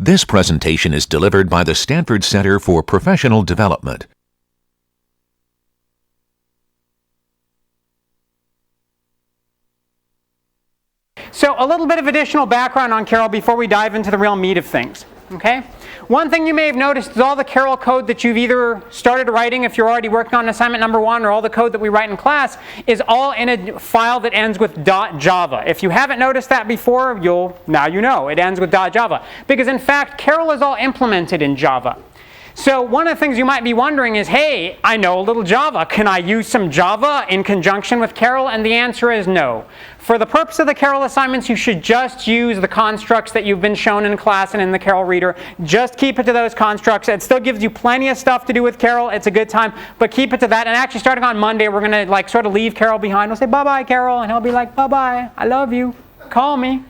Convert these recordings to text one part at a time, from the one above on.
This presentation is delivered by the Stanford Center for Professional Development. So a little bit of additional background on Carol before we dive into the real meat of things. Okay? One thing you may have noticed is all the Carol code that you've either started writing if you're already working on assignment number 1, or all the code that we write in class is all in a file that ends with .java. If you haven't noticed that before, now you know it ends with .java. Because in fact, Carol is all implemented in Java. So one of the things you might be wondering is, hey, I know a little Java. Can I use some Java in conjunction with Carol? And the answer is no. For the purpose of the Carol assignments, you should just use the constructs that you've been shown in class and in the Carol reader. Just keep it to those constructs. It still gives you plenty of stuff to do with Carol. It's a good time, but keep it to that. And actually, starting on Monday, we're going to sort of leave Carol behind. We'll say, bye-bye, Carol. And he'll be like, bye-bye. I love you. Call me.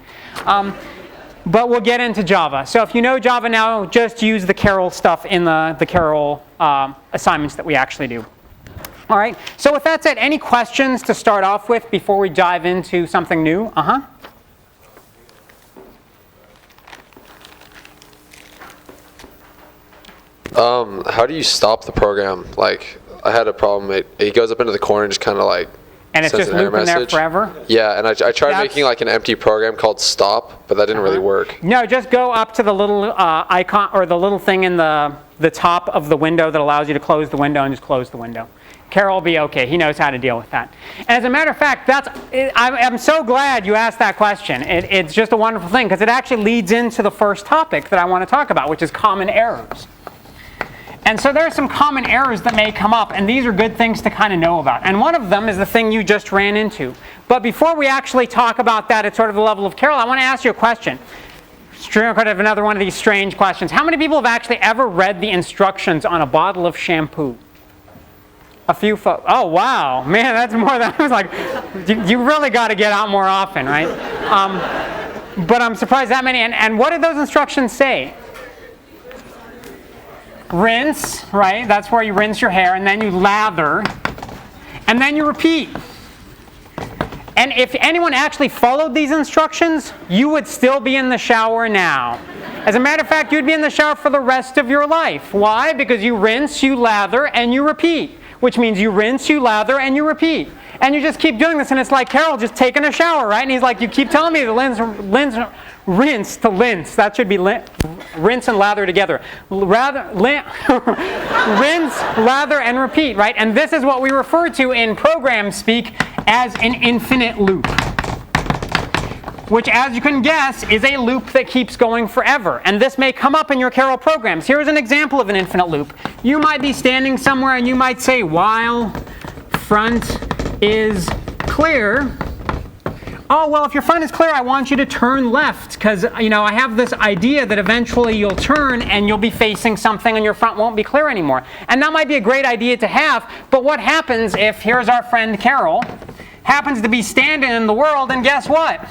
But we'll get into Java. So if you know Java now, just use the Carol stuff in the Carol assignments that we actually do. All right. So with that said, any questions to start off with before we dive into something new? How do you stop the program? Like, I had a problem. It goes up into the corner and just kind of like. And it's just looping there forever? Yeah, and I tried making like an empty program called stop, but that didn't really work. No, just go up to the little icon or the little thing in the top of the window that allows you to close the window, and just close the window. Carol will be okay. He knows how to deal with that. And as a matter of fact, I'm so glad you asked that question. It's just a wonderful thing, because it actually leads into the first topic that I want to talk about, which is common errors. And so there are some common errors that may come up, and these are good things to kind of know about. And one of them is the thing you just ran into. But before we actually talk about that at sort of the level of Carol, I want to ask you a question. Kind of another one of these strange questions. How many people have actually ever read the instructions on a bottle of shampoo? A few folks. Oh, wow. Man, that's more than I was like, you really got to get out more often, right? But I'm surprised that many. And what did those instructions say? Rinse, right? That's where you rinse your hair, and then you lather, and then you repeat. And if anyone actually followed these instructions, you would still be in the shower now. As a matter of fact, you'd be in the shower for the rest of your life. Why? Because you rinse, you lather, and you repeat. Which means you rinse, you lather, and you repeat. And you just keep doing this, and it's like Carol just taking a shower, right? And he's like, you keep telling me the rinse to linse. That should be rinse and lather together. Rinse, lather, and repeat, right? And this is what we refer to in program speak as an infinite loop, which, as you can guess, is a loop that keeps going forever. And this may come up in your Carol programs. Here's an example of an infinite loop. You might be standing somewhere and you might say, while front is clear. Oh, well, if your front is clear, I want you to turn left, because, I have this idea that eventually you'll turn and you'll be facing something and your front won't be clear anymore. And that might be a great idea to have, but what happens if, here's our friend Carol, happens to be standing in the world, and guess what?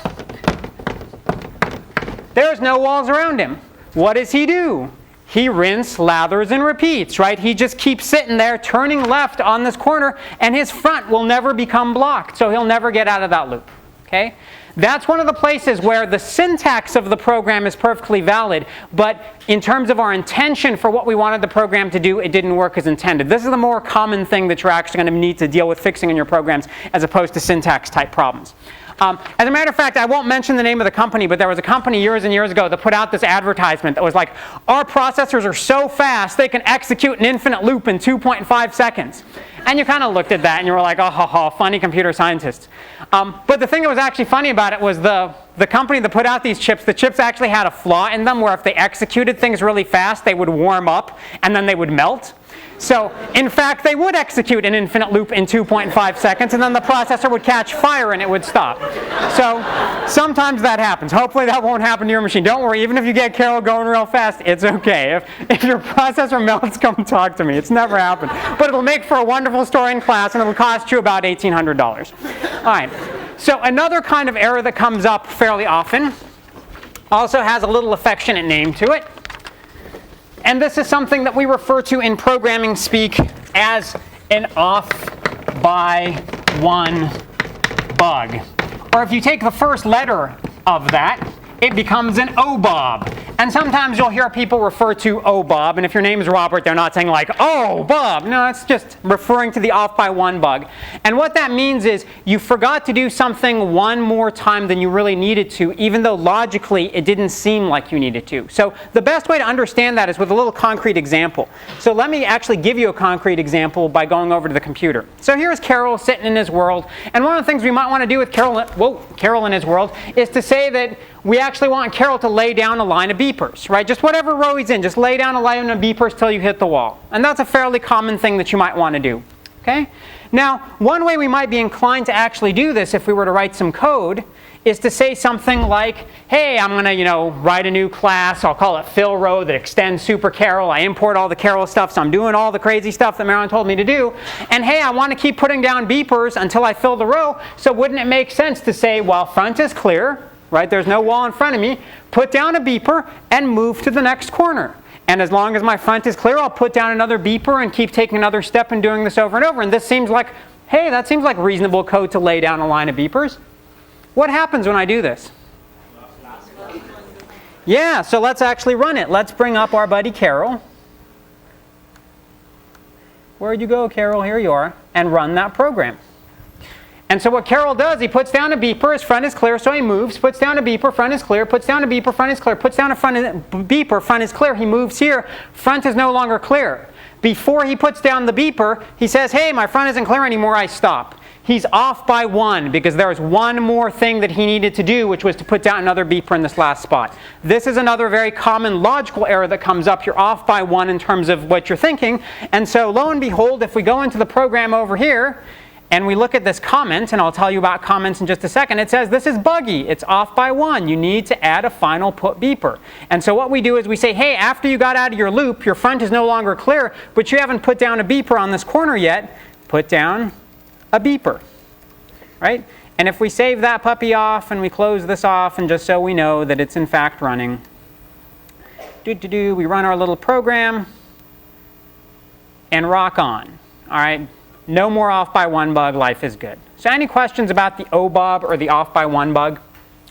There's no walls around him. What does he do? He rinse, lathers, and repeats, right? He just keeps sitting there, turning left on this corner, and his front will never become blocked, so he'll never get out of that loop. Okay? That's one of the places where the syntax of the program is perfectly valid, but in terms of our intention for what we wanted the program to do, it didn't work as intended. This is the more common thing that you're actually going to need to deal with fixing in your programs, as opposed to syntax type problems. As a matter of fact, I won't mention the name of the company, but there was a company years and years ago that put out this advertisement that was like, our processors are so fast they can execute an infinite loop in 2.5 seconds. And you kind of looked at that and you were like, oh, ha, ha, funny computer scientists. But the thing that was actually funny about it was the company that put out these chips, the chips actually had a flaw in them where if they executed things really fast, they would warm up and then they would melt. So, in fact, they would execute an infinite loop in 2.5 seconds, and then the processor would catch fire and it would stop. So, sometimes that happens. Hopefully that won't happen to your machine. Don't worry, even if you get Carol going real fast, it's okay. If your processor melts, come talk to me. It's never happened. But it'll make for a wonderful story in class, and it'll cost you about $1,800. All right. So, another kind of error that comes up fairly often also has a little affectionate name to it. And this is something that we refer to in programming speak as an off by one bug. Or if you take the first letter of that, it becomes an OBOB. And sometimes you'll hear people refer to "Oh, Bob," and if your name is Robert, they're not saying like, "Oh, Bob." No, it's just referring to the off by 1 bug. And what that means is you forgot to do something one more time than you really needed to, even though logically it didn't seem like you needed to. So the best way to understand that is with a little concrete example. So let me actually give you a concrete example by going over to the computer. So here's Carol sitting in his world, and one of the things we might want to do with Carol in his world is to say that we actually want Carol to lay down a line of beepers, right? Just whatever row he's in, just lay down a line of beepers till you hit the wall. And that's a fairly common thing that you might want to do, okay? Now, one way we might be inclined to actually do this if we were to write some code is to say something like, hey, I'm going to, write a new class. I'll call it fill row that extends super Carol. I import all the Carol stuff, so I'm doing all the crazy stuff that Marilyn told me to do. And hey, I want to keep putting down beepers until I fill the row. So wouldn't it make sense to say, while front is clear, right, there's no wall in front of me, put down a beeper and move to the next corner. And as long as my front is clear, I'll put down another beeper and keep taking another step and doing this over and over. And this seems like, hey, that seems like reasonable code to lay down a line of beepers. What happens when I do this? Yeah, so let's actually run it. Let's bring up our buddy Carol. Where'd you go, Carol? Here you are. And run that program. And so what Carol does, he puts down a beeper, his front is clear, so he moves, puts down a beeper, front is clear, puts down a beeper, front is clear, puts down a beeper, front is clear, he moves here, front is no longer clear. Before he puts down the beeper, he says, hey, my front isn't clear anymore, I stop. He's off by 1 because there was one more thing that he needed to do, which was to put down another beeper in this last spot. This is another very common logical error that comes up. You're off by 1 in terms of what you're thinking. And so lo and behold, if we go into the program over here, and we look at this comment, and I'll tell you about comments in just a second, it says this is buggy. It's off by 1. You need to add a final put beeper. And so what we do is we say, hey, after you got out of your loop, your front is no longer clear, but you haven't put down a beeper on this corner yet. Put down a beeper, right? And if we save that puppy off and we close this off, and just so we know that it's in fact running, we run our little program and rock on, all right? No more off by 1 bug, life is good. So any questions about the OBOB or the off by 1 bug?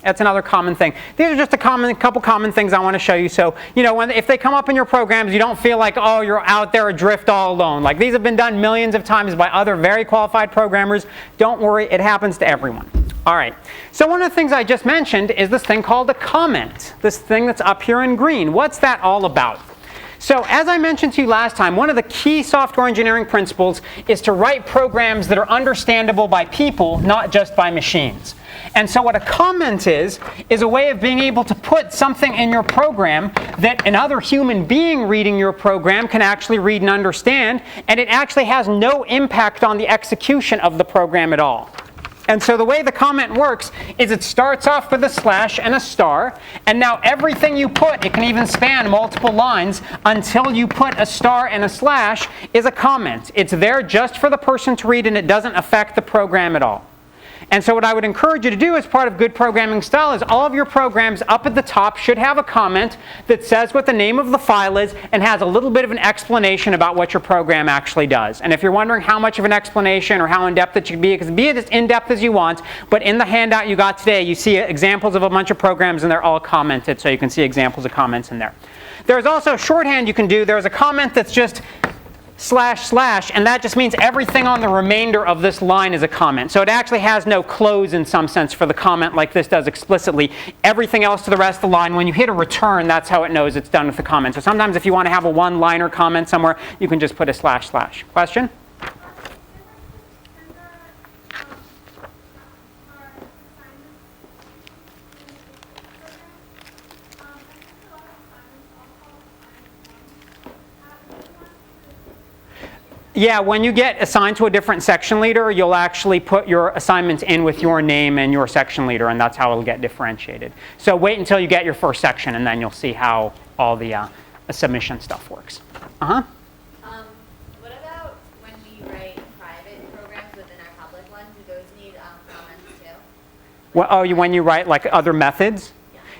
That's another common thing. These are just a couple common things I want to show you. So, if they come up in your programs, you don't feel like, oh, you're out there adrift all alone. Like, these have been done millions of times by other very qualified programmers. Don't worry, it happens to everyone. All right. So one of the things I just mentioned is this thing called a comment. This thing that's up here in green. What's that all about? So as I mentioned to you last time, one of the key software engineering principles is to write programs that are understandable by people, not just by machines. And so what a comment is a way of being able to put something in your program that another human being reading your program can actually read and understand, and it actually has no impact on the execution of the program at all. And so the way the comment works is it starts off with a slash and a star, and now everything you put, it can even span multiple lines until you put a star and a slash, is a comment. It's there just for the person to read, and it doesn't affect the program at all. And so what I would encourage you to do as part of good programming style is all of your programs up at the top should have a comment that says what the name of the file is and has a little bit of an explanation about what your program actually does. And if you're wondering how much of an explanation or how in-depth it should be, it can be as in-depth as you want, but in the handout you got today, you see examples of a bunch of programs and they're all commented, so you can see examples of comments in there. There's also shorthand you can do. There's a comment that's just // and that just means everything on the remainder of this line is a comment. So it actually has no close in some sense for the comment like this does explicitly. Everything else to the rest of the line, when you hit a return, that's how it knows it's done with the comment. So sometimes if you want to have a one-liner comment somewhere, you can just put a //. Question? Yeah, when you get assigned to a different section leader, you'll actually put your assignments in with your name and your section leader, and that's how it'll get differentiated. So wait until you get your first section, and then you'll see how all the submission stuff works. What about when we write private programs within our public ones? Do those need comments too? Well, when you write like other methods?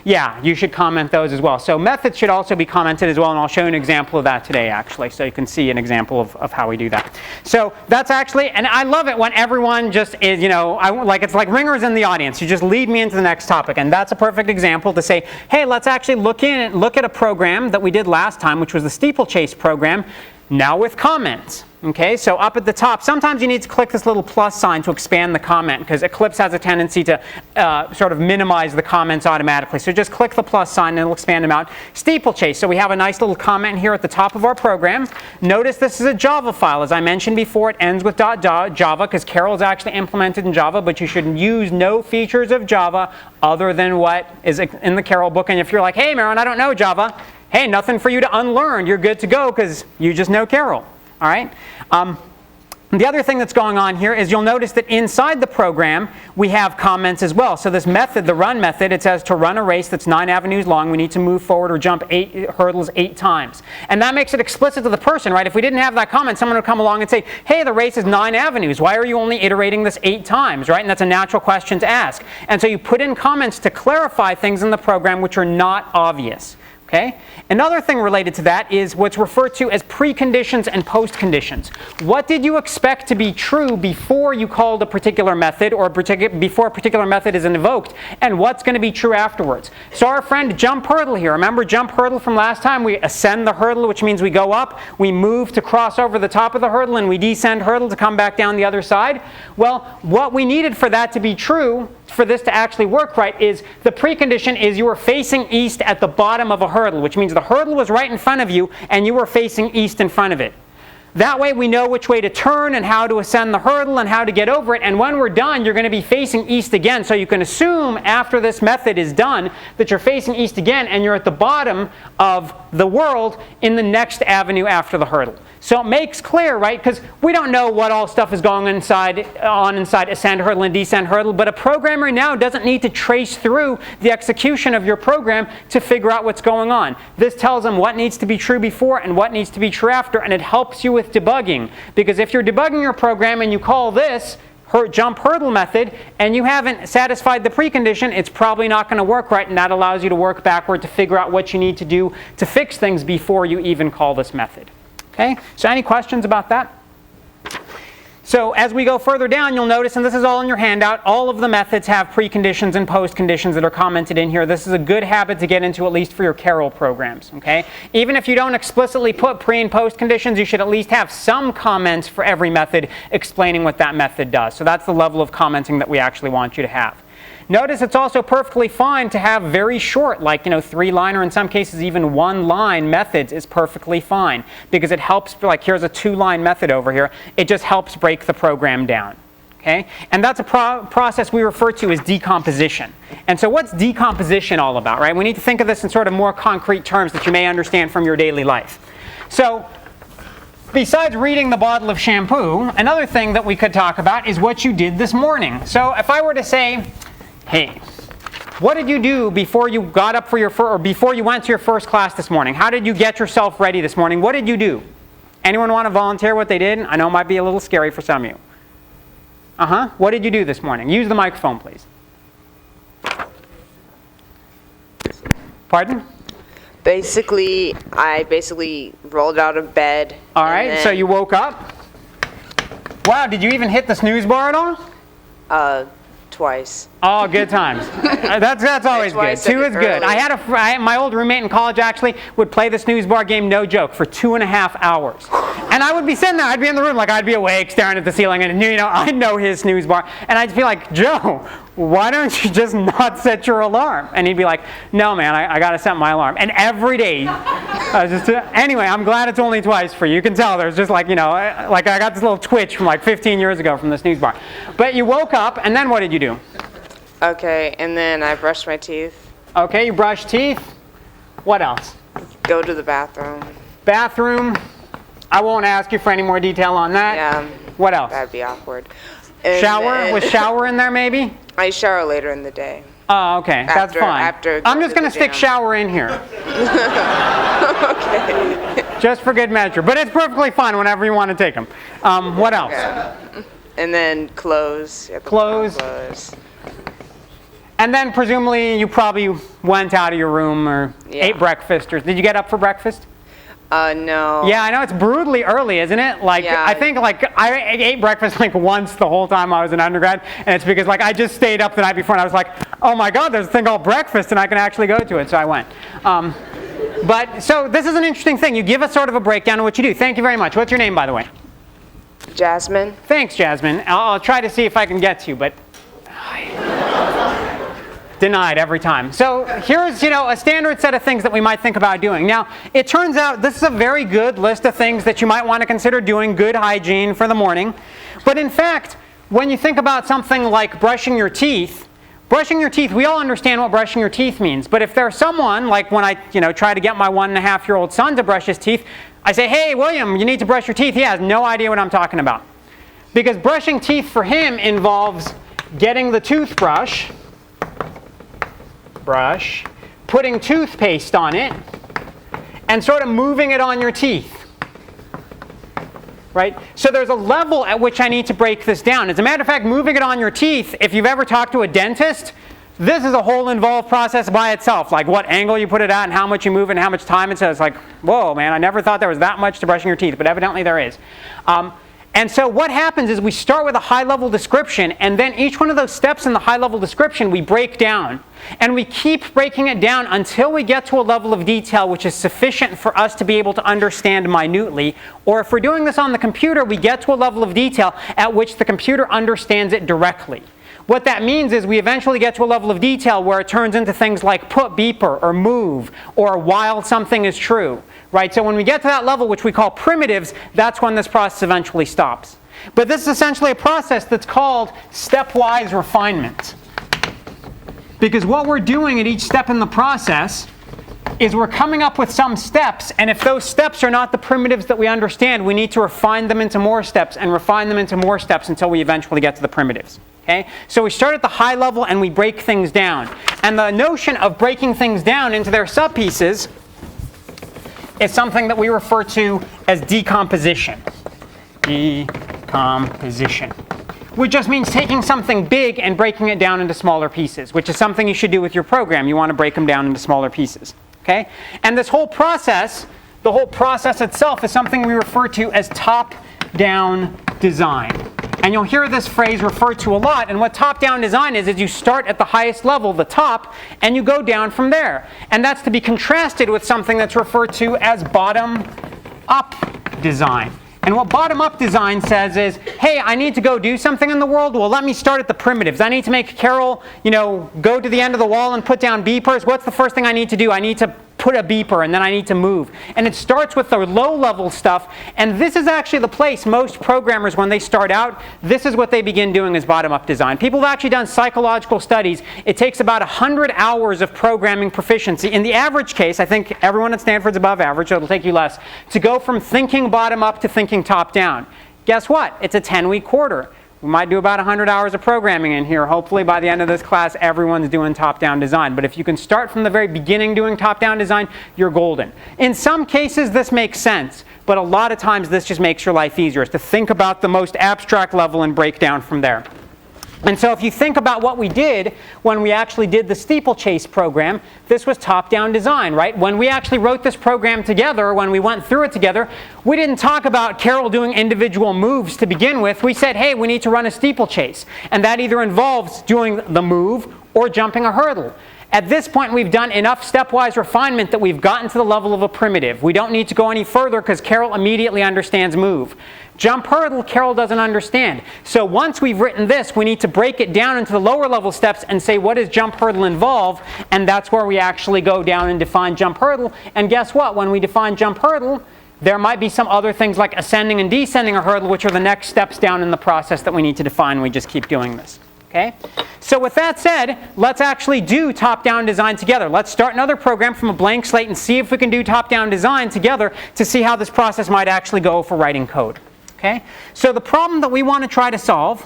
Yeah, you should comment those as well. So methods should also be commented as well, and I'll show you an example of that today, actually, so you can see an example of how we do that. So that's actually, and I love it when everyone just is, you know, it's like ringers in the audience. You just lead me into the next topic, and that's a perfect example to say, hey, let's actually look at a program that we did last time, which was the steeplechase program, now with comments. Okay, so up at the top, sometimes you need to click this little plus sign to expand the comment, because Eclipse has a tendency to sort of minimize the comments automatically. So just click the plus sign and it'll expand them out. Steeplechase, so we have a nice little comment here at the top of our program. Notice this is a Java file. As I mentioned before, it ends with .java, because Carol is actually implemented in Java, but you should use no features of Java other than what is in the Carol book. And if you're like, hey, Marin, I don't know Java, hey, nothing for you to unlearn. You're good to go because you just know Carol. All right. The other thing that's going on here is you'll notice that inside the program we have comments as well. So this method, the run method, it says to run a race that's 9 avenues long, we need to move forward or jump 8 hurdles 8 times. And that makes it explicit to the person, right? If we didn't have that comment, someone would come along and say, hey, the race is 9 avenues. Why are you only iterating this 8 times, right? And that's a natural question to ask. And so you put in comments to clarify things in the program which are not obvious. Okay? Another thing related to that is what's referred to as preconditions and postconditions. What did you expect to be true before you called a particular method or before a particular method is invoked, and what's going to be true afterwards? So our friend jump hurdle here, remember jump hurdle from last time? We ascend the hurdle, which means we go up, we move to cross over the top of the hurdle, and we descend hurdle to come back down the other side. Well, what we needed for that to be true, for this to actually work right, is the precondition is you were facing east at the bottom of a hurdle, which means the hurdle was right in front of you and you were facing east in front of it. That way we know which way to turn and how to ascend the hurdle and how to get over it, and when we're done you're going to be facing east again. So you can assume after this method is done that you're facing east again and you're at the bottom of the world in the next avenue after the hurdle. So it makes clear, right, because we don't know what all stuff is going inside ascend hurdle and descend hurdle, but a programmer now doesn't need to trace through the execution of your program to figure out what's going on. This tells them what needs to be true before and what needs to be true after, and it helps you with debugging. Because if you're debugging your program and you call this jump hurdle method and you haven't satisfied the precondition, it's probably not going to work right, and that allows you to work backward to figure out what you need to do to fix things before you even call this method. Okay, so any questions about that? So as we go further down, you'll notice, and this is all in your handout, all of the methods have preconditions and postconditions that are commented in here. This is a good habit to get into, at least for your Carol programs. Okay, even if you don't explicitly put pre and post conditions, you should at least have some comments for every method explaining what that method does. So that's the level of commenting that we actually want you to have. Notice it's also perfectly fine to have very short, like 3-line or in some cases even 1-line methods is perfectly fine, because it helps, like here's a 2-line method over here, it just helps break the program down. Okay? And that's a process we refer to as decomposition. And so what's decomposition all about, right? We need to think of this in sort of more concrete terms that you may understand from your daily life. So besides reading the bottle of shampoo, another thing that we could talk about is what you did this morning. So if I were to say, hey, what did you do before you got up for your or before you went to your first class this morning? How did you get yourself ready this morning? What did you do? Anyone want to volunteer what they did? I know it might be a little scary for some of you. What did you do this morning? Use the microphone, please. Pardon? I rolled out of bed. All right, so you woke up. Wow, did you even hit the snooze bar at all? Twice. Oh, good times. That's always good. 2 is good. My old roommate in college actually would play the snooze bar game, no joke, for 2.5 hours. And I would be sitting there, I'd be in the room, like I'd be awake, staring at the ceiling, and I know his snooze bar. And I'd be like, Joe, why don't you just not set your alarm? And he'd be like, no, man, I got to set my alarm. And every day, anyway, I'm glad it's only twice for you. You can tell there's just like I got this little twitch from like 15 years ago from the snooze bar. But you woke up, and then what did you do? Okay, and then I brushed my teeth. Okay, you brushed teeth. What else? Go to the bathroom. Bathroom. I won't ask you for any more detail on that. Yeah. What else? That'd be awkward. And shower? Was shower in there maybe? I shower later in the day. Oh, okay. That's fine. I'm just going to stick shower in here. Okay. Just for good measure. But it's perfectly fine whenever you want to take them. What else? Okay. And then clothes. Clothes. And then presumably you probably went out of your room or ate breakfast. Or did you get up for breakfast? No. Yeah, I know it's brutally early, isn't it? Like, Yeah. I think like I ate breakfast like once the whole time I was an undergrad, and it's because like I just stayed up the night before and I was like, oh my God, there's a thing called breakfast and I can actually go to it, so I went. But so this is an interesting thing. You give us sort of a breakdown of what you do. Thank you very much. What's your name, by the way? Jasmine. Thanks, Jasmine. I'll try to see if I can get to you, but denied every time. So here's, a standard set of things that we might think about doing. Now, it turns out this is a very good list of things that you might want to consider doing, good hygiene for the morning. But in fact, when you think about something like brushing your teeth, we all understand what brushing your teeth means. But if there's someone, like when I try to get my 1.5-year-old son to brush his teeth, I say, hey, William, you need to brush your teeth. He has no idea what I'm talking about. Because brushing teeth for him involves getting the toothbrush, putting toothpaste on it, and sort of moving it on your teeth. Right? So there's a level at which I need to break this down. As a matter of fact, moving it on your teeth, if you've ever talked to a dentist, this is a whole involved process by itself. Like what angle you put it at and how much you move it and how much time it says. It's like, whoa, man, I never thought there was that much to brushing your teeth, but evidently there is. And so what happens is we start with a high-level description, and then each one of those steps in the high-level description we break down. And we keep breaking it down until we get to a level of detail which is sufficient for us to be able to understand minutely. Or if we're doing this on the computer, we get to a level of detail at which the computer understands it directly. What that means is we eventually get to a level of detail where it turns into things like put beeper or move or while something is true. Right? So when we get to that level, which we call primitives, that's when this process eventually stops. But this is essentially a process that's called stepwise refinement. Because what we're doing at each step in the process is we're coming up with some steps, and if those steps are not the primitives that we understand, we need to refine them into more steps and refine them into more steps until we eventually get to the primitives. Okay? So we start at the high level and we break things down. And the notion of breaking things down into their subpieces is something that we refer to as decomposition. Decomposition. Which just means taking something big and breaking it down into smaller pieces, which is something you should do with your program. You want to break them down into smaller pieces. Okay? And this whole process, the whole process itself, is something we refer to as top-down design. And you'll hear this phrase referred to a lot. And what top-down design is you start at the highest level, the top, and you go down from there. And that's to be contrasted with something that's referred to as bottom-up design. And what bottom-up design says is, hey, I need to go do something in the world. Well, let me start at the primitives. I need to make Carol, go to the end of the wall and put down beepers. What's the first thing I need to do? I need to put a beeper, and then I need to move. And it starts with the low-level stuff. And this is actually the place most programmers, when they start out, this is what they begin doing as bottom-up design. People have actually done psychological studies. It takes about 100 hours of programming proficiency. In the average case, I think everyone at Stanford's above average, so it'll take you less, to go from thinking bottom-up to thinking top-down. Guess what? It's a 10-week quarter. We might do about 100 hours of programming in here. Hopefully by the end of this class, everyone's doing top-down design. But if you can start from the very beginning doing top-down design, you're golden. In some cases, this makes sense. But a lot of times, this just makes your life easier, is to think about the most abstract level and break down from there. And so if you think about what we did when we actually did the steeplechase program, this was top-down design, right? When we actually wrote this program together, when we went through it together, we didn't talk about Carol doing individual moves to begin with. We said, hey, we need to run a steeplechase. And that either involves doing the move or jumping a hurdle. At this point, we've done enough stepwise refinement that we've gotten to the level of a primitive. We don't need to go any further because Carol immediately understands move. Jump hurdle, Carol doesn't understand. So once we've written this, we need to break it down into the lower level steps and say, what does jump hurdle involve? And that's where we actually go down and define jump hurdle. And guess what? When we define jump hurdle, there might be some other things like ascending and descending a hurdle, which are the next steps down in the process that we need to define. We just keep doing this. Okay? So with that said, let's actually do top-down design together. Let's start another program from a blank slate and see if we can do top-down design together to see how this process might actually go for writing code. Okay? So the problem that we want to try to solve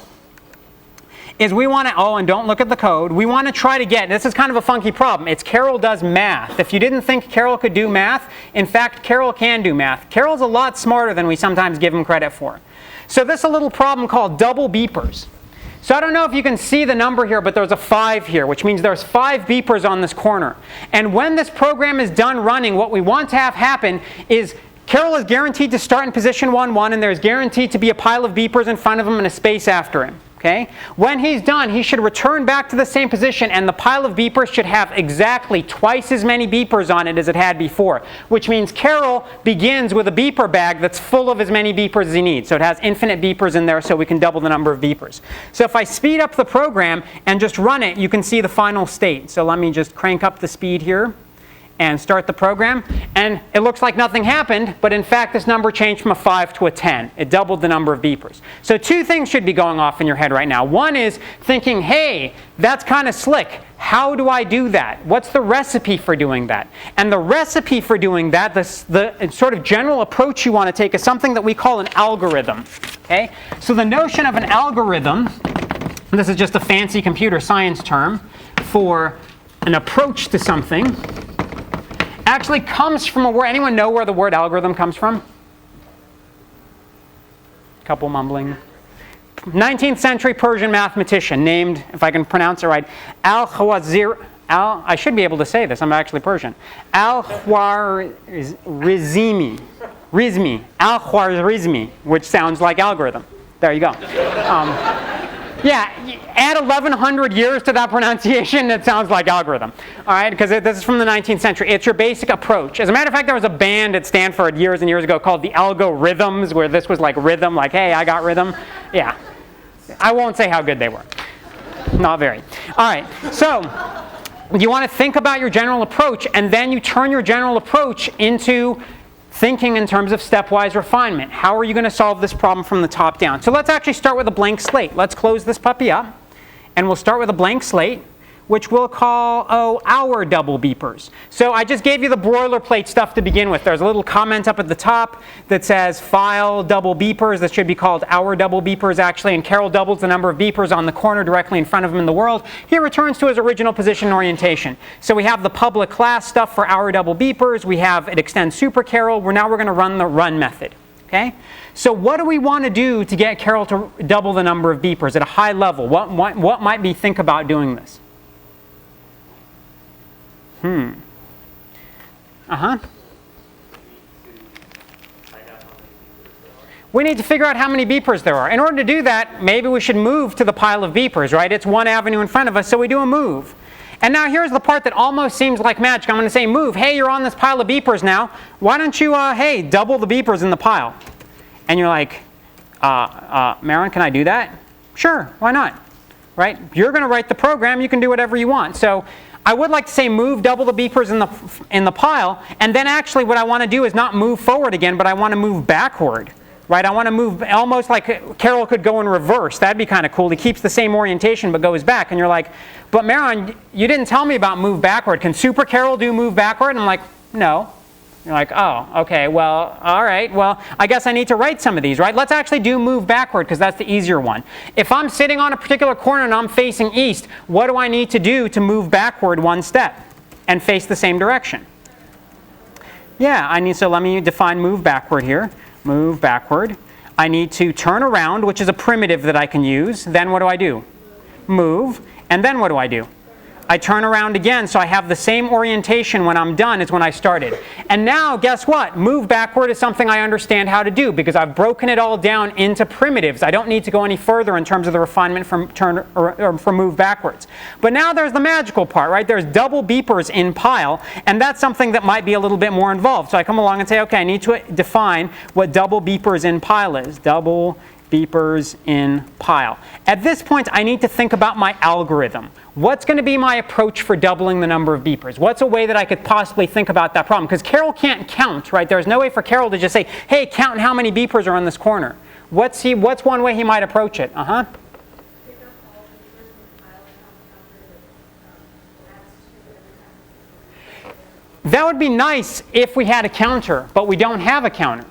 is we want to, and don't look at the code, we want to try to get, this is kind of a funky problem, it's Carol does math. If you didn't think Carol could do math, in fact, Carol can do math. Carol's a lot smarter than we sometimes give him credit for. So this is a little problem called double beepers. So I don't know if you can see the number here, but there's a 5 here, which means there's 5 beepers on this corner. And when this program is done running, what we want to have happen is Carol is guaranteed to start in position 1, 1, and there's guaranteed to be a pile of beepers in front of him and a space after him. Okay? When he's done, he should return back to the same position, and the pile of beepers should have exactly twice as many beepers on it as it had before, which means Carol begins with a beeper bag that's full of as many beepers as he needs. So it has infinite beepers in there, so we can double the number of beepers. So if I speed up the program and just run it, you can see the final state. So let me just crank up the speed here and start the program. And it looks like nothing happened, but in fact this number changed from a 5 to a 10. It doubled the number of beepers. So 2 things should be going off in your head right now. One is thinking, hey, that's kind of slick. How do I do that? What's the recipe for doing that? And the recipe for doing that, the sort of general approach you want to take is something that we call an algorithm. Okay? So the notion of an algorithm, and this is just a fancy computer science term for an approach to something, actually comes from a word. Anyone know where the word algorithm comes from? Couple mumbling. 19th century Persian mathematician named, if I can pronounce it right, Al-Khwarizmi. I should be able to say this. I'm actually Persian. Al-Khwarizmi, which sounds like algorithm. There you go. Yeah, add 1,100 years to that pronunciation, it sounds like algorithm. All right, because this is from the 19th century. It's your basic approach. As a matter of fact, there was a band at Stanford years and years ago called the Algorithms, where this was like rhythm, like, hey, I got rhythm. Yeah, I won't say how good they were. Not very. All right, so you want to think about your general approach, and then you turn your general approach into thinking in terms of stepwise refinement. How are you going to solve this problem from the top down? So let's actually start with a blank slate. Let's close this puppy up, and we'll start with a blank slate, which we'll call, our double beepers. So I just gave you the boilerplate stuff to begin with. There's a little comment up at the top that says file double beepers. That should be called our double beepers, actually, and Carol doubles the number of beepers on the corner directly in front of him in the world. He returns to his original position and orientation. So we have the public class stuff for our double beepers. We have it extends super Carol. Now we're going to run the run method. Okay? So what do we want to do to get Carol to double the number of beepers at a high level? What might we think about doing this? We need to figure out how many beepers there are. In order to do that, maybe we should move to the pile of beepers, right? It's one avenue in front of us, so we do a move. And now here's the part that almost seems like magic. I'm going to say move. Hey, you're on this pile of beepers now. Why don't you, hey, double the beepers in the pile? And you're like, Marin, can I do that? Sure, why not? Right? You're going to write the program. You can do whatever you want. So I would like to say move double the beepers in the pile, and then actually what I want to do is not move forward again, but I want to move backward. Right? I want to move almost like Carol could go in reverse. That'd be kind of cool. He keeps the same orientation but goes back. And you're like, but Marin, you didn't tell me about move backward. Can Super Carol do move backward? And I'm like, no. You're like, oh, okay, well, all right. Well, I guess I need to write some of these, right? Let's actually do move backward because that's the easier one. If I'm sitting on a particular corner and I'm facing east, what do I need to do to move backward one step and face the same direction? Yeah, so let me define move backward here. Move backward. I need to turn around, which is a primitive that I can use. Then what do? Move. And then what do? I turn around again, so I have the same orientation when I'm done as when I started. And now, guess what? Move backward is something I understand how to do because I've broken it all down into primitives. I don't need to go any further in terms of the refinement from move backwards. But now there's the magical part, right? There's double beepers in pile, and that's something that might be a little bit more involved. So I come along and say, okay, I need to define what double beepers in pile is. Double beepers in pile. At this point, I need to think about my algorithm. What's going to be my approach for doubling the number of beepers? What's a way that I could possibly think about that problem? Because Carol can't count, right? There's no way for Carol to just say, hey, count how many beepers are in this corner. What's one way he might approach it? That would be nice if we had a counter, but we don't have a counter,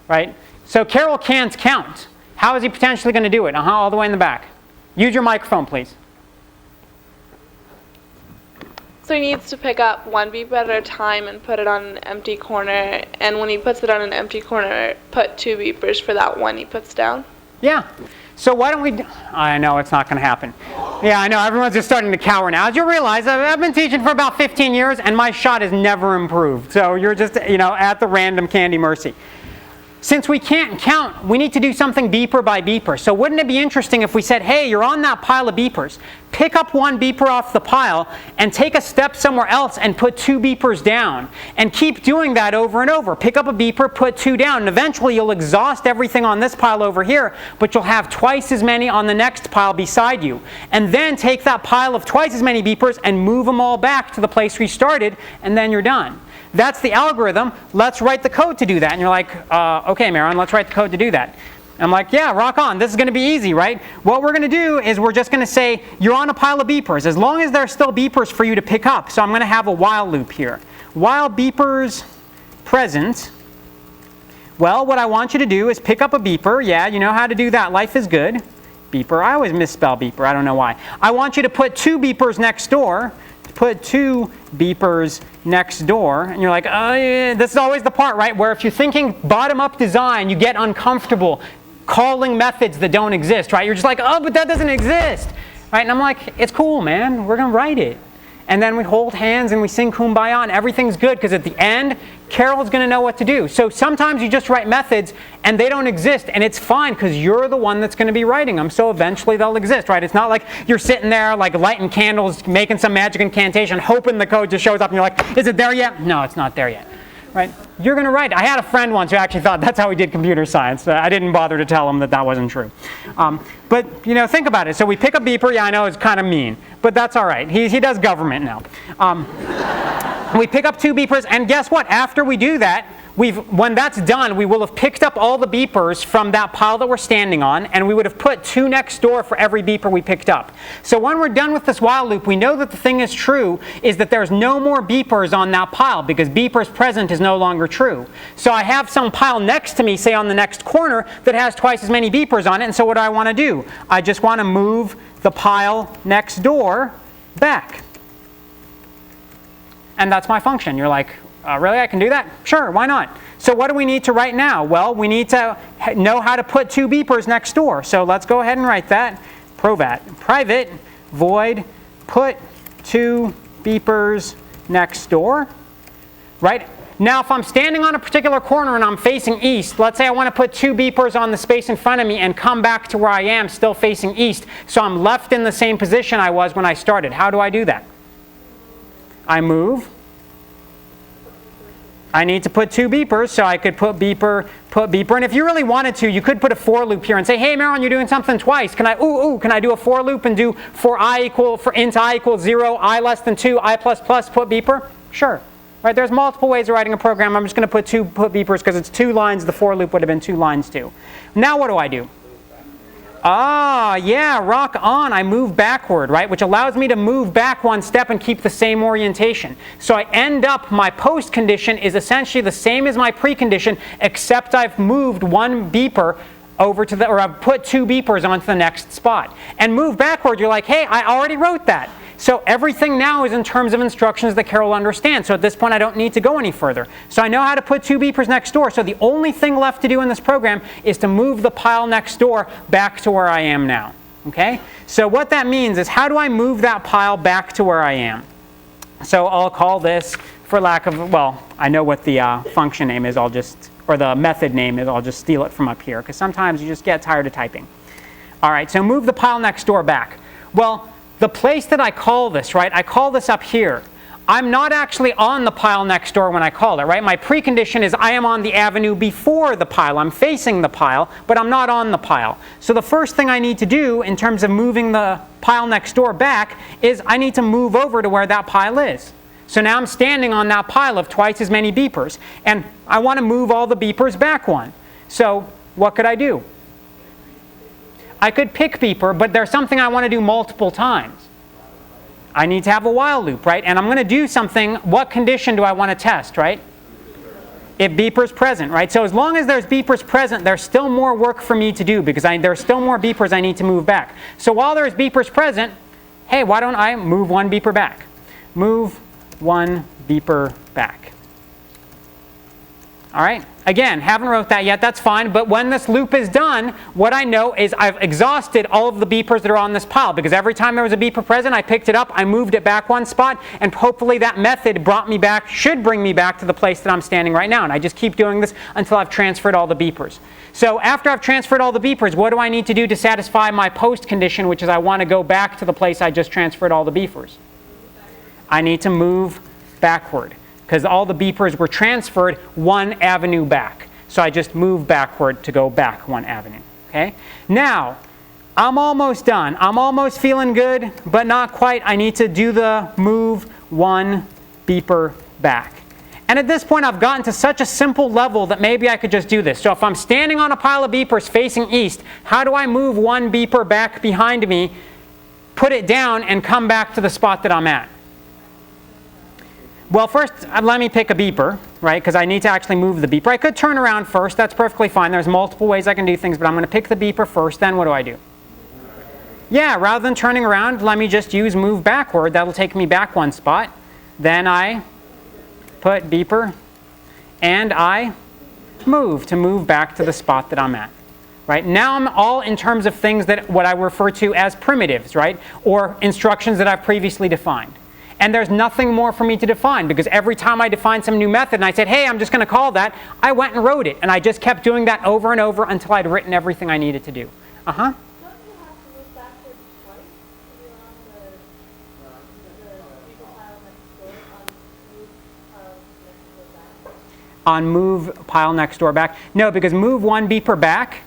right? So Carol can't count. How is he potentially going to do it? All the way in the back. Use your microphone, please. So he needs to pick up one beep at a time and put it on an empty corner. And when he puts it on an empty corner, put 2 beepers for that one he puts down. Yeah. So why don't we, I know it's not going to happen. Yeah, I know, everyone's just starting to cower now. As you realize, I've been teaching for about 15 years and my shot has never improved. So you're just, at the random candy mercy. Since we can't count, we need to do something beeper by beeper. So wouldn't it be interesting if we said, hey, you're on that pile of beepers. Pick up one beeper off the pile and take a step somewhere else and put 2 beepers down. And keep doing that over and over. Pick up a beeper, put 2 down. And eventually you'll exhaust everything on this pile over here, but you'll have twice as many on the next pile beside you. And then take that pile of twice as many beepers and move them all back to the place we started, and then you're done. That's the algorithm. Let's write the code to do that. And you're like, okay, Maron, let's write the code to do that. I'm like, yeah, rock on. This is going to be easy, right? What we're going to do is we're just going to say, you're on a pile of beepers, as long as there's still beepers for you to pick up. So I'm going to have a while loop here. While beepers present, well, what I want you to do is pick up a beeper. Yeah, you know how to do that. Life is good. Beeper. I always misspell beeper. I don't know why. I want you to put 2 beepers next door. Put 2 beepers next door, and you're like, oh, yeah. This is always the part, right, where if you're thinking bottom-up design, you get uncomfortable calling methods that don't exist, right? You're just like, oh, but that doesn't exist, right? And I'm like, it's cool, man. We're going to write it. And then we hold hands and we sing Kumbaya and everything's good because at the end, Carol's going to know what to do. So sometimes you just write methods and they don't exist and it's fine because you're the one that's going to be writing them. So eventually they'll exist, right? It's not like you're sitting there like lighting candles, making some magic incantation, hoping the code just shows up and you're like, is it there yet? No, it's not there yet. Right? You're going to write. I had a friend once who actually thought that's how he did computer science. I didn't bother to tell him that that wasn't true. But think about it. So we pick a beeper. Yeah, I know it's kind of mean, but that's all right. He does government now. We pick up 2 beepers, and guess what? After we do that, when that's done, we will have picked up all the beepers from that pile that we're standing on, and we would have put 2 next door for every beeper we picked up. So when we're done with this while loop, we know that the thing is true is that there's no more beepers on that pile because beepers present is no longer true. So I have some pile next to me, say on the next corner, that has twice as many beepers on it, and so what do I want to do? I just want to move the pile next door back. And that's my function. You're like, really, I can do that? Sure, why not? So what do we need to write now? Well, we need to know how to put 2 beepers next door. So let's go ahead and write that. Private void put 2 beepers next door. Right? Now, if I'm standing on a particular corner and I'm facing east, let's say I want to put 2 beepers on the space in front of me and come back to where I am still facing east. So I'm left in the same position I was when I started. How do I do that? I move. I need to put 2 beepers, so I could put beeper. And if you really wanted to, you could put a for loop here and say, hey, Marilyn, you're doing something twice. Can I do a for loop and do for int I equals 0, I less than 2, I plus plus, put beeper? Sure. Right, there's multiple ways of writing a program. I'm just going to put beepers because it's 2 lines. The for loop would have been 2 lines too. Now what do I do? Ah, yeah, rock on. I move backward, right? Which allows me to move back 1 step and keep the same orientation. So I end up, my post condition is essentially the same as my precondition, except I've moved 1 beeper over to or I've put 2 beepers onto the next spot. And move backward, you're like, hey, I already wrote that. So everything now is in terms of instructions that Carol understands. So at this point, I don't need to go any further. So I know how to put 2 beepers next door. So the only thing left to do in this program is to move the pile next door back to where I am now. Okay? So what that means is, how do I move that pile back to where I am? So I'll call this, for lack of, well, I know what the function name is. Or the method name is. I'll just steal it from up here. Because sometimes you just get tired of typing. All right, so move the pile next door back. Well, the place that I call this, right, I call this up here. I'm not actually on the pile next door when I call it, right? My precondition is I am on the avenue before the pile. I'm facing the pile, but I'm not on the pile. So the first thing I need to do in terms of moving the pile next door back is I need to move over to where that pile is. So now I'm standing on that pile of twice as many beepers. And I want to move all the beepers back 1. So what could I do? I could pick beeper, but there's something I want to do multiple times. I need to have a while loop, right? And I'm going to do something. What condition do I want to test, right? If beeper's present, right? So as long as there's beepers present, there's still more work for me to do because there's still more beepers I need to move back. So while there's beepers present, hey, why don't I move 1 beeper back? Move 1 beeper back. All right, again, haven't wrote that yet, that's fine, but when this loop is done, what I know is I've exhausted all of the beepers that are on this pile, because every time there was a beeper present, I picked it up, I moved it back one spot, and hopefully that method brought me back, should bring me back to the place that I'm standing right now, and I just keep doing this until I've transferred all the beepers. So after I've transferred all the beepers, what do I need to do to satisfy my post condition, which is I want to go back to the place I just transferred all the beepers? I need to move backward, because all the beepers were transferred one avenue back. So I just move backward to go back one avenue. Okay? Now, I'm almost done. I'm almost feeling good, but not quite. I need to do the move one beeper back. And at this point, I've gotten to such a simple level that maybe I could just do this. So if I'm standing on a pile of beepers facing east, how do I move one beeper back behind me, put it down, and come back to the spot that I'm at? Well, first, let me pick a beeper, right? Because I need to actually move the beeper. I could turn around first. That's perfectly fine. There's multiple ways I can do things, but I'm going to pick the beeper first. Then what do? Yeah, rather than turning around, let me just use move backward. That'll take me back one spot. Then I put beeper, and I move to move back to the spot that I'm at. Right? Now I'm all in terms of things that what I refer to as primitives, right? Or instructions that I've previously defined. And there's nothing more for me to define, because every time I define some new method and I said, hey, I'm just going to call that, I went and wrote it. And I just kept doing that over and over until I'd written everything I needed to do. Uh-huh. Don't you have to move backwards twice to be on the beeper pile next door on move pile next door back? On move pile next door back? No, because move one beeper back,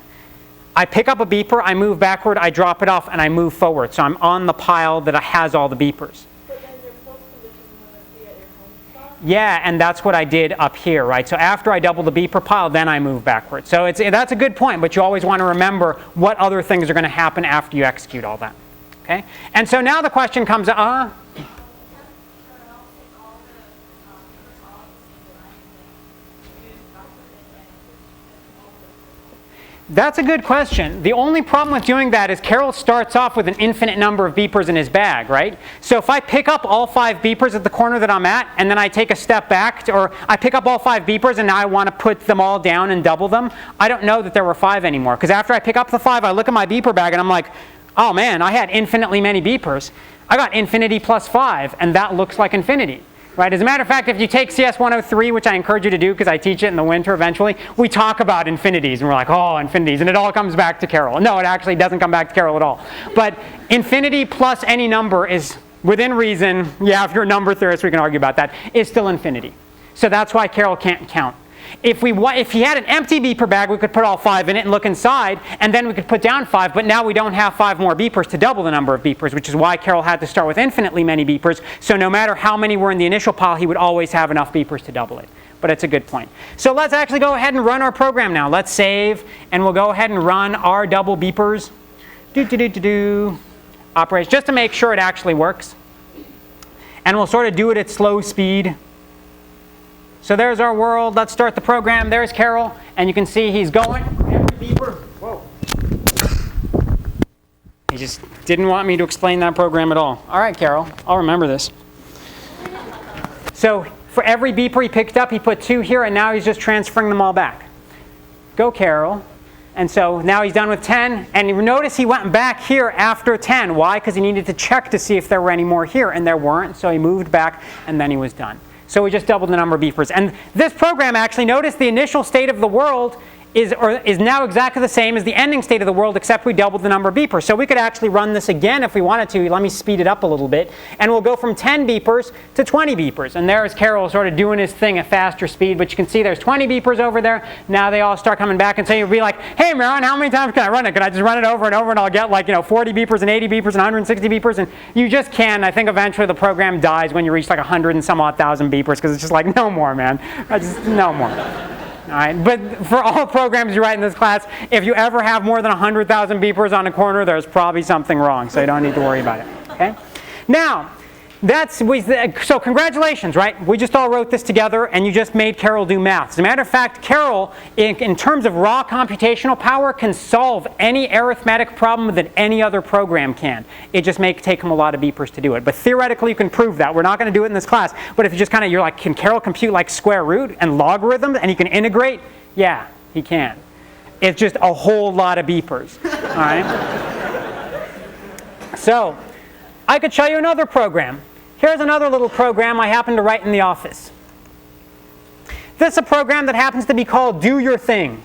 I pick up a beeper, I move backward, I drop it off, and I move forward. So I'm on the pile that has all the beepers. Yeah, and that's what I did up here, right? So after I double the beeper pile, then I move backward. So that's a good point, but you always want to remember what other things are going to happen after you execute all that. Okay? And so now the question comes, That's a good question. The only problem with doing that is Carol starts off with an infinite number of beepers in his bag, right? So if I pick up all 5 beepers at the corner that I'm at, and then I take a step back, or I pick up all 5 beepers and now I want to put them all down and double them, I don't know that there were 5 anymore. Because after I pick up the 5, I look at my beeper bag and I'm like, oh man, I had infinitely many beepers. I got infinity plus 5, and that looks like infinity. Right? As a matter of fact, if you take cs103, which I encourage you to do because I teach it in the winter eventually, we talk about infinities. And we're like, oh, infinities. And it all comes back to Carol. No, it actually doesn't come back to Carol at all. But infinity plus any number is, within reason, yeah, if you're a number theorist, we can argue about that, is still infinity. So that's why Carol can't count. If he had an empty beeper bag, we could put all 5 in it and look inside, and then we could put down 5, but now we don't have 5 more beepers to double the number of beepers, which is why Carol had to start with infinitely many beepers, so no matter how many were in the initial pile, he would always have enough beepers to double it. But it's a good point. So let's actually go ahead and run our program now. Let's save, and we'll go ahead and run our double beepers. Operation, just to make sure it actually works. And we'll sort of do it at slow speed. So there's our world. Let's start the program. There's Carol. And you can see he's going. Every beeper. Whoa. He just didn't want me to explain that program at all. All right, Carol. I'll remember this. So for every beeper he picked up, he put 2 here, and now he's just transferring them all back. Go, Carol. And so now he's done with 10. And you notice he went back here after 10. Why? Because he needed to check to see if there were any more here, and there weren't. So he moved back, and then he was done. So we just doubled the number of beepers. And this program, actually, notice the initial state of the world is now exactly the same as the ending state of the world, except we doubled the number of beepers. So we could actually run this again if we wanted to. Let me speed it up a little bit. And we'll go from 10 beepers to 20 beepers. And there's Carol sort of doing his thing at faster speed. But you can see there's 20 beepers over there. Now they all start coming back. And so you'll be like, hey, Maron, how many times can I run it? Can I just run it over and over and I'll get like 40 beepers and 80 beepers and 160 beepers? And you just can. I think eventually the program dies when you reach like 100 and some odd thousand beepers, because it's just like, no more, man. No more. All right, but for all programs you write in this class, if you ever have more than 100,000 beepers on a corner, there's probably something wrong, so you don't need to worry about it. Okay? Now, So congratulations, right? We just all wrote this together, and you just made Carol do math. As a matter of fact, Carol, in terms of raw computational power, can solve any arithmetic problem that any other program can. It just may take him a lot of beepers to do it. But theoretically, you can prove that. We're not going to do it in this class. But if you just you're like, can Carol compute like square root and logarithms, and he can integrate? Yeah, he can. It's just a whole lot of beepers. All right? So I could show you another program. Here's another little program I happen to write in the office. This is a program that happens to be called Do Your Thing.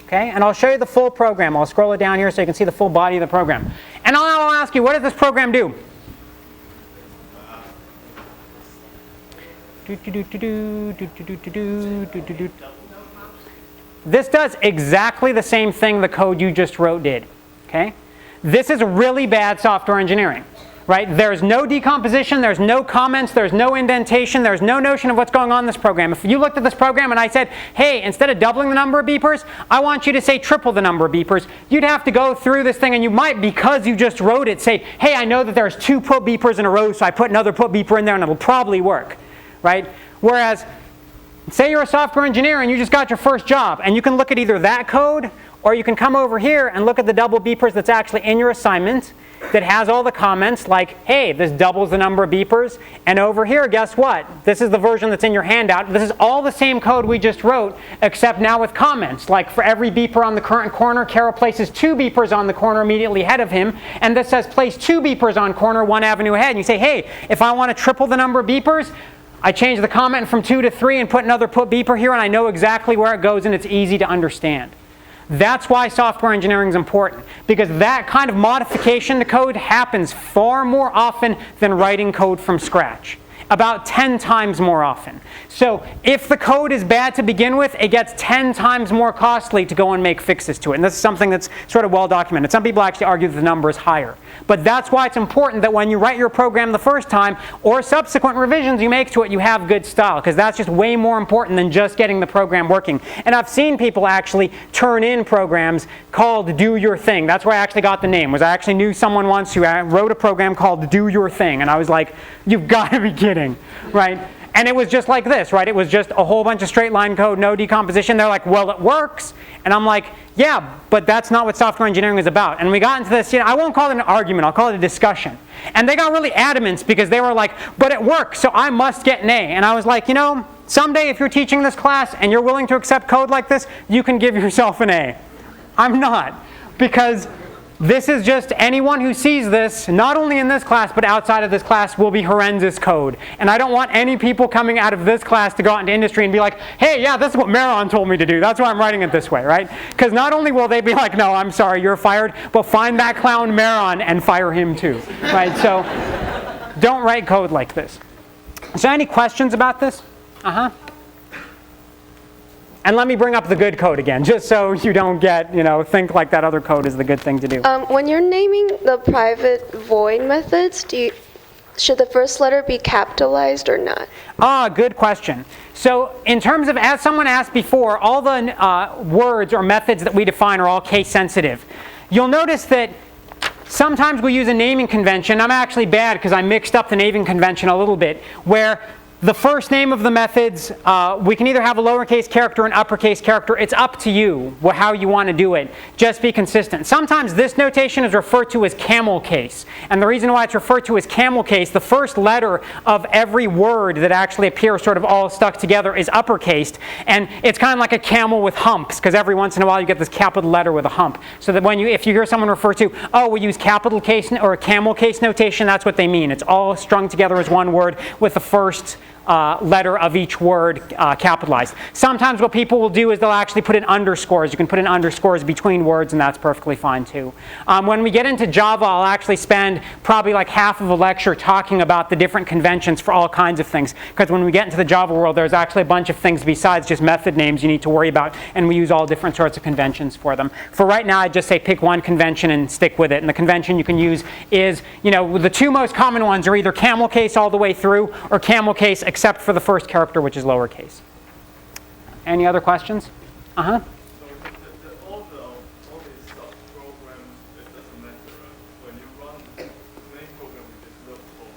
Okay, and I'll show you the full program. I'll scroll it down here so you can see the full body of the program. And I'll ask you, what does this program do? This does exactly the same thing the code you just wrote did. Okay? This is really bad software engineering. Right? There's no decomposition, there's no comments, there's no indentation, there's no notion of what's going on in this program. If you looked at this program and I said, hey, instead of doubling the number of beepers, I want you to say triple the number of beepers, you'd have to go through this thing, and you might, because you just wrote it, say, hey, I know that there's 2 put beepers in a row, so I put another put beeper in there and it'll probably work. Right? Whereas, say you're a software engineer and you just got your first job, and you can look at either that code, or you can come over here and look at the double beepers that's actually in your assignment that has all the comments like, hey, this doubles the number of beepers. And over here, guess what? This is the version that's in your handout. This is all the same code we just wrote, except now with comments. Like for every beeper on the current corner, Carol places 2 beepers on the corner immediately ahead of him. And this says place 2 beepers on corner 1 avenue ahead. And you say, hey, if I want to triple the number of beepers, I change the comment from 2 to 3 and put another put beeper here, and I know exactly where it goes, and it's easy to understand. That's why software engineering is important, because that kind of modification to code happens far more often than writing code from scratch. About 10 times more often. So if the code is bad to begin with, it gets 10 times more costly to go and make fixes to it. And this is something that's sort of well documented. Some people actually argue that the number is higher. But that's why it's important that when you write your program the first time, or subsequent revisions you make to it, you have good style, because that's just way more important than just getting the program working. And I've seen people actually turn in programs called Do Your Thing. That's where I actually got the name. I actually knew someone once who wrote a program called Do Your Thing. And I was like, you've got to be kidding. Right? And it was just like this, right? It was just a whole bunch of straight line code, no decomposition. They're like, well, it works. And I'm like, yeah, but that's not what software engineering is about. And we got into this, I won't call it an argument, I'll call it a discussion. And they got really adamant because they were like, but it works, so I must get an A. And I was like, someday if you're teaching this class and you're willing to accept code like this, you can give yourself an A. I'm not, because this is just anyone who sees this, not only in this class, but outside of this class, will be horrendous code. And I don't want any people coming out of this class to go out into industry and be like, hey, yeah, this is what Maron told me to do. That's why I'm writing it this way, right? Because not only will they be like, no, I'm sorry, you're fired, but find that clown Maron and fire him too, right? So don't write code like this. So any questions about this? And let me bring up the good code again, just so you don't get, think like that other code is the good thing to do. When you're naming the private void methods, should the first letter be capitalized or not? Good question. So in terms of, as someone asked before, all the words or methods that we define are all case sensitive. You'll notice that sometimes we use a naming convention. I'm actually bad because I mixed up the naming convention a little bit, where the first name of the methods, we can either have a lowercase character or an uppercase character. It's up to you how you want to do it. Just be consistent. Sometimes this notation is referred to as camel case. And the reason why it's referred to as camel case, the first letter of every word that actually appears sort of all stuck together is uppercased. And it's kind of like a camel with humps, because every once in a while you get this capital letter with a hump. So that if you hear someone refer to, oh, we use capital case or camel case notation, that's what they mean. It's all strung together as one word with the first letter of each word capitalized. Sometimes what people will do is they'll actually put in underscores. You can put in underscores between words, and that's perfectly fine too. When we get into Java, I'll actually spend probably like half of a lecture talking about the different conventions for all kinds of things. Because when we get into the Java world, there's actually a bunch of things besides just method names you need to worry about, and we use all different sorts of conventions for them. For right now, I'd just say pick one convention and stick with it. And the convention you can use is, the 2 most common ones are either camel case all the way through or camel case except for the first character, which is lowercase. Any other questions? So all these subprograms, it doesn't matter. When you run the main program, you just look for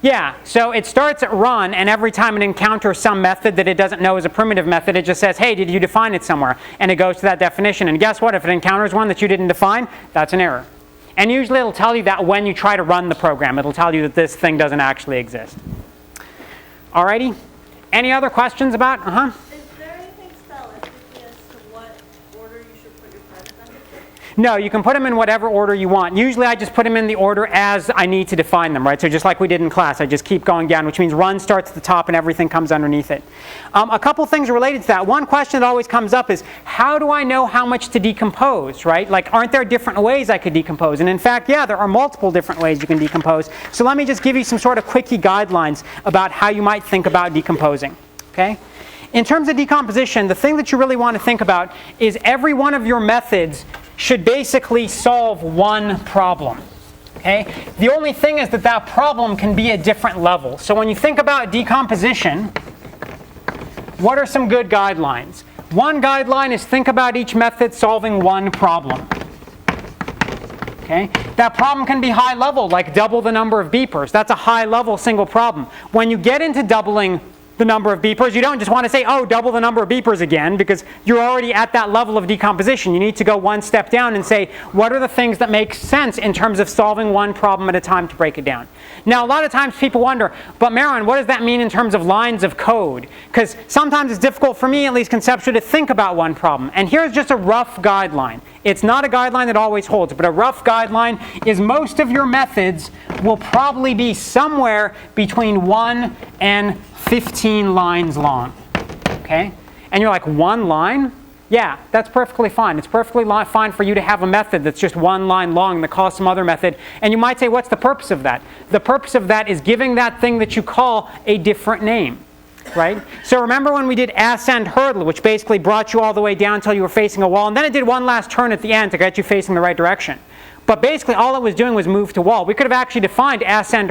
Yeah, so it starts at run, and every time it encounters some method that it doesn't know is a primitive method, it just says, hey, did you define it somewhere? And it goes to that definition. And guess what? If it encounters one that you didn't define, that's an error. And usually it'll tell you that when you try to run the program. It'll tell you that this thing doesn't actually exist. Alrighty? Any other questions about? Is there anything stylistically as to what order you should put your private methods in? No, you can put them in whatever order you want. Usually I just put them in the order as I need to define them, right? So just like we did in class, I just keep going down, which means run starts at the top and everything comes underneath it. A couple things related to that. One question that always comes up is, how do I know how much to decompose, right? Like, aren't there different ways I could decompose? And in fact, yeah, there are multiple different ways you can decompose. So let me just give you some sort of quickie guidelines about how you might think about decomposing, okay? In terms of decomposition, the thing that you really want to think about is every one of your methods should basically solve one problem. Okay? The only thing is that that problem can be at different levels. So when you think about decomposition, what are some good guidelines? One guideline is think about each method solving one problem. Okay? That problem can be high level, like double the number of beepers. That's a high level single problem. When you get into doubling the number of beepers, you don't just want to say, oh, double the number of beepers again, because you're already at that level of decomposition. You need to go one step down and say, what are the things that make sense in terms of solving one problem at a time to break it down? Now, a lot of times people wonder, but Marilyn, what does that mean in terms of lines of code? Because sometimes it's difficult for me, at least conceptually, to think about one problem. And here's just a rough guideline. It's not a guideline that always holds, but a rough guideline is most of your methods will probably be somewhere between 1 and 15 lines long, okay? And you're like, 1 line? Yeah, that's perfectly fine. It's perfectly fine for you to have a method that's just 1 line long that calls some other method. And you might say, what's the purpose of that? The purpose of that is giving that thing that you call a different name, right? So remember when we did ascend hurdle, which basically brought you all the way down until you were facing a wall, and then it did one last turn at the end to get you facing the right direction. But basically all it was doing was move to wall. We could have actually defined descend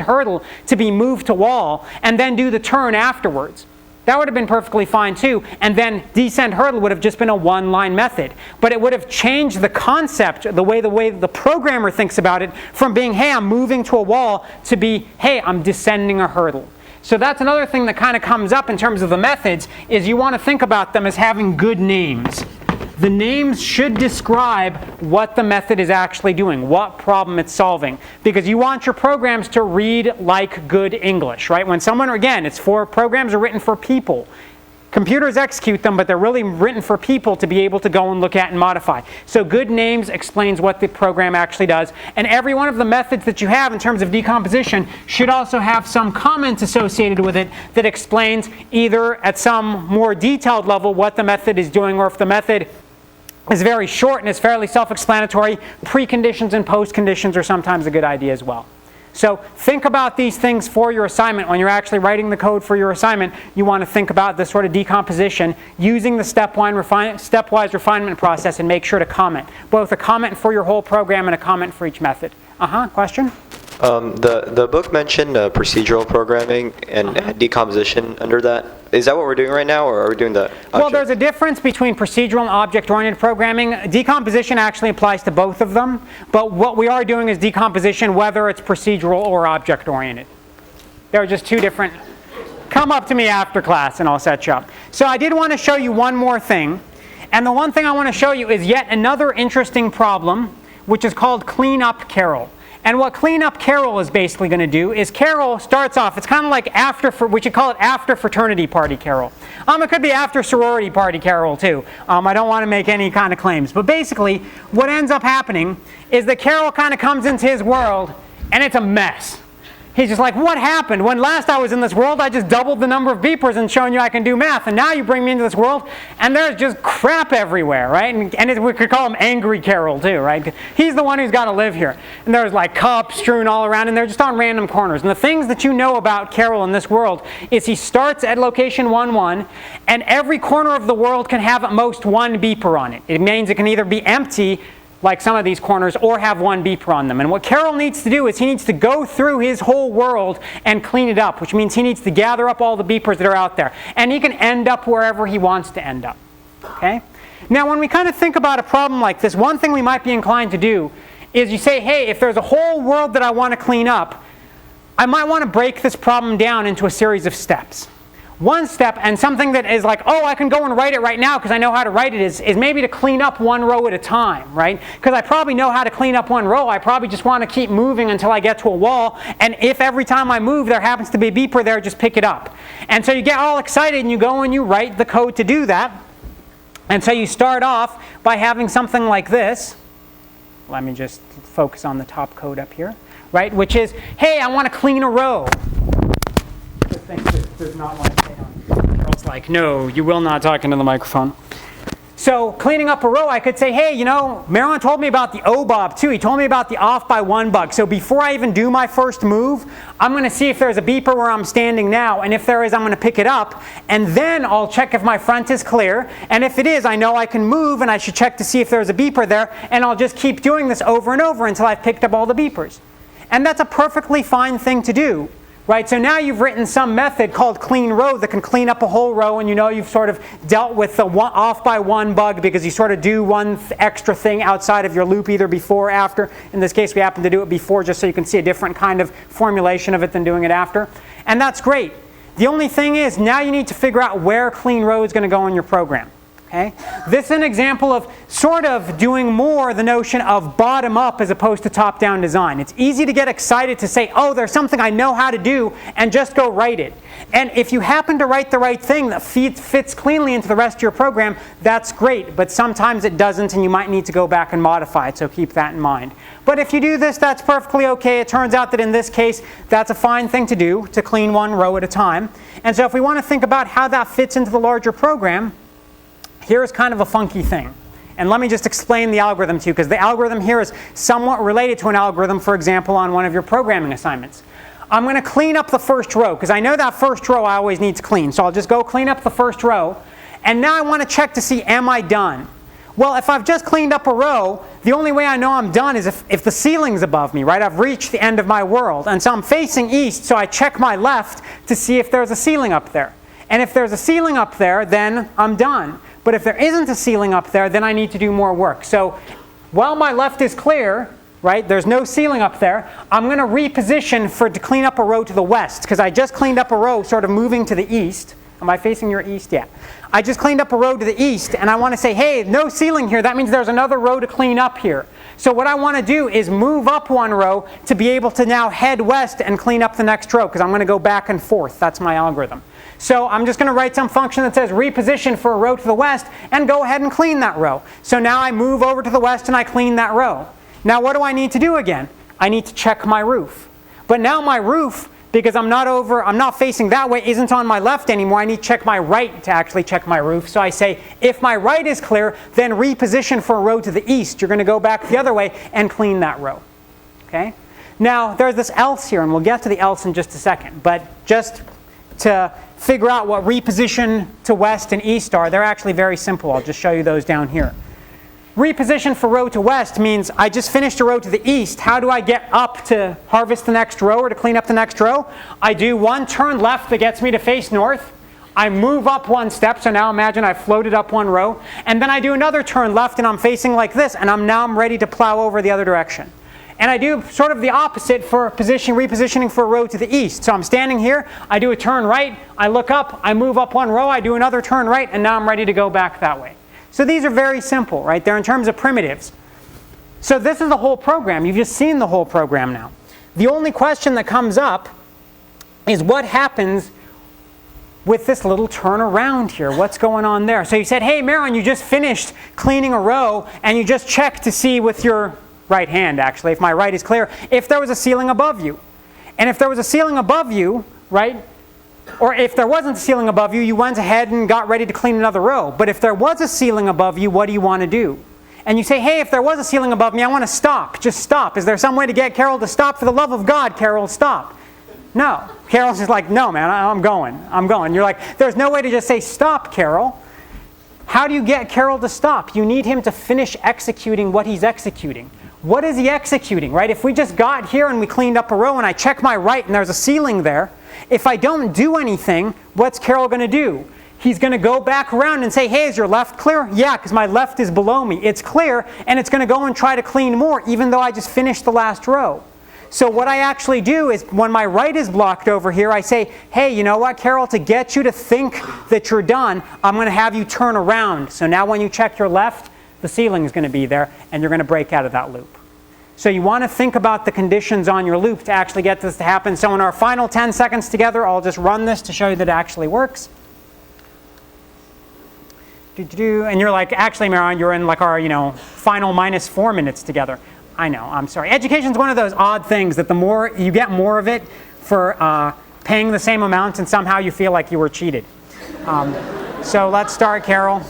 hurdle to be move to wall and then do the turn afterwards. That would have been perfectly fine too. And then descend hurdle would have just been a 1-line method. But it would have changed the concept, the way the programmer thinks about it, from being, hey, I'm moving to a wall, to be, hey, I'm descending a hurdle. So that's another thing that kind of comes up in terms of the methods, is you want to think about them as having good names. The names should describe what the method is actually doing, what problem it's solving. Because you want your programs to read like good English, right? When someone, again, programs are written for people. Computers execute them, but they're really written for people to be able to go and look at and modify. So good names explains what the program actually does. And every one of the methods that you have in terms of decomposition should also have some comment associated with it that explains either at some more detailed level what the method is doing, or if the method is very short and is fairly self-explanatory, preconditions and postconditions are sometimes a good idea as well. So think about these things for your assignment. When you're actually writing the code for your assignment, you want to think about this sort of decomposition using the stepwise refinement process, and make sure to comment. Both a comment for your whole program and a comment for each method. Question? The book mentioned procedural programming and decomposition under that. Is that what we're doing right now, or are we doing the object? Well, there's a difference between procedural and object-oriented programming. Decomposition actually applies to both of them, but what we are doing is decomposition whether it's procedural or object-oriented. There are just two different. Come up to me after class and I'll set you up. So I did want to show you one more thing, and the one thing I want to show you is yet another interesting problem, which is called cleanup Carol. And what cleanup Carol is basically going to do is Carol starts off, it's kind of like we should call it after fraternity party Carol. It could be after sorority party Carol too. I don't want to make any kind of claims. But basically, what ends up happening is that Carol kind of comes into his world and it's a mess. He's just like, what happened? When last I was in this world, I just doubled the number of beepers and shown you I can do math. And now you bring me into this world, and there's just crap everywhere, right? And we could call him Angry Carol, too, right? He's the one who's got to live here. And there's like cups strewn all around, and they're just on random corners. And the things that you know about Carol in this world is he starts at location 1, and every corner of the world can have at most 1 beeper on it. It means it can either be empty, like some of these corners, or have 1 beeper on them. And what Carol needs to do is he needs to go through his whole world and clean it up, which means he needs to gather up all the beepers that are out there. And he can end up wherever he wants to end up. Okay? Now, when we kind of think about a problem like this, one thing we might be inclined to do is you say, hey, if there's a whole world that I want to clean up, I might want to break this problem down into a series of steps. One step, and something that is like, oh, I can go and write it right now because I know how to write it, is maybe to clean up one row at a time, right? Because I probably know how to clean up one row. I probably just want to keep moving until I get to a wall. And if every time I move there happens to be a beeper there, just pick it up. And so you get all excited and you go and you write the code to do that. And so you start off by having something like this. Let me just focus on the top code up here, right? Which is, hey, I want to clean a row. This thing does not want to stay on. Carol's like, no, you will not talk into the microphone. So cleaning up a row, I could say, hey, you know, Marilyn told me about the O-bob too. He told me about the off by one bug. So before I even do my first move, I'm going to see if there's a beeper where I'm standing now. And if there is, I'm going to pick it up. And then I'll check if my front is clear. And if it is, I know I can move and I should check to see if there's a beeper there. And I'll just keep doing this over and over until I've picked up all the beepers. And that's a perfectly fine thing to do. Right, so now you've written some method called clean row that can clean up a whole row, and you know you've sort of dealt with the off by one bug because you sort of do one extra thing outside of your loop, either before or after. In this case, we happen to do it before just so you can see a different kind of formulation of it than doing it after. And that's great. The only thing is now you need to figure out where clean row is going to go in your program. Okay? This is an example of sort of doing more the notion of bottom-up as opposed to top-down design. It's easy to get excited to say, oh, there's something I know how to do, and just go write it. And if you happen to write the right thing that fits cleanly into the rest of your program, that's great. But sometimes it doesn't, and you might need to go back and modify it, so keep that in mind. But if you do this, that's perfectly okay. It turns out that in this case, that's a fine thing to do, to clean one row at a time. And so if we want to think about how that fits into the larger program, here's kind of a funky thing. And let me just explain the algorithm to you, because the algorithm here is somewhat related to an algorithm, for example, on one of your programming assignments. I'm going to clean up the first row, because I know that first row I always need to clean. So I'll just go clean up the first row. And now I want to check to see, am I done? Well, if I've just cleaned up a row, the only way I know I'm done is if the ceiling's above me, right? I've reached the end of my world. And so I'm facing east, so I check my left to see if there's a ceiling up there. And if there's a ceiling up there, then I'm done. But if there isn't a ceiling up there, then I need to do more work. So while my left is clear, right, there's no ceiling up there, I'm going to reposition to clean up a row to the west, because I just cleaned up a row sort of moving to the east. Am I facing your east? Yeah. I just cleaned up a row to the east, and I want to say, hey, no ceiling here. That means there's another row to clean up here. So what I want to do is move up one row to be able to now head west and clean up the next row, because I'm going to go back and forth. That's my algorithm. So I'm just going to write some function that says reposition for a row to the west and go ahead and clean that row. So now I move over to the west and I clean that row. Now what do I need to do again? I need to check my roof. But now my roof, because I'm not facing that way, isn't on my left anymore. I need to check my right to actually check my roof. So I say, if my right is clear, then reposition for a row to the east. You're going to go back the other way and clean that row. Okay? Now there's this else here, and we'll get to the else in just a second. But just to figure out what reposition to west and east are, they're actually very simple. I'll just show you those down here. Reposition for row to west means I just finished a row to the east. How do I get up to harvest the next row or to clean up the next row? I do one turn left that gets me to face north. I move up one step, so now imagine I floated up one row. And then I do another turn left and I'm facing like this, and I'm ready to plow over the other direction. And I do sort of the opposite for repositioning for a row to the east. So I'm standing here, I do a turn right, I look up, I move up one row, I do another turn right, and now I'm ready to go back that way. So these are very simple, right? They're in terms of primitives. So this is the whole program. You've just seen the whole program now. The only question that comes up is what happens with this little turn around here. What's going on there? So you said, hey, Marilyn, you just finished cleaning a row, and you just checked to see with your right hand, actually, if my right is clear, if there was a ceiling above you. And if there was a ceiling above you, right, or if there wasn't a ceiling above you, you went ahead and got ready to clean another row. But if there was a ceiling above you, what do you want to do? And you say, hey, if there was a ceiling above me, I want to stop. Just stop. Is there some way to get Carol to stop? For the love of God, Carol, stop. No. Carol's just like, no, man, I'm going. You're like, there's no way to just say, stop, Carol. How do you get Carol to stop? You need him to finish executing what he's executing. What is he executing, right? If we just got here and we cleaned up a row and I check my right and there's a ceiling there, if I don't do anything, what's Carol going to do? He's going to go back around and say, hey, is your left clear? Yeah, because my left is below me. It's clear, and it's going to go and try to clean more, even though I just finished the last row. So what I actually do is when my right is blocked over here, I say, hey, you know what, Carol, to get you to think that you're done, I'm going to have you turn around. So now when you check your left, the ceiling is going to be there, and you're going to break out of that loop. So you want to think about the conditions on your loop to actually get this to happen. So in our final 10 seconds together, I'll just run this to show you that it actually works. And you're like, actually, Maron, you're in like our, final minus 4 minutes together. I know, I'm sorry. Education's one of those odd things that the more you get more of it for paying the same amount, and somehow you feel like you were cheated. So let's start, Carol.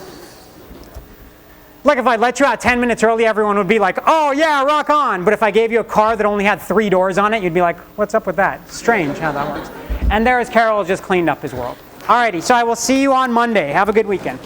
Like if I let you out 10 minutes early, everyone would be like, oh yeah, rock on. But if I gave you a car that only had 3 doors on it, you'd be like, what's up with that? Strange how that works. And there's Carol just cleaned up his world. Alrighty, so I will see you on Monday. Have a good weekend.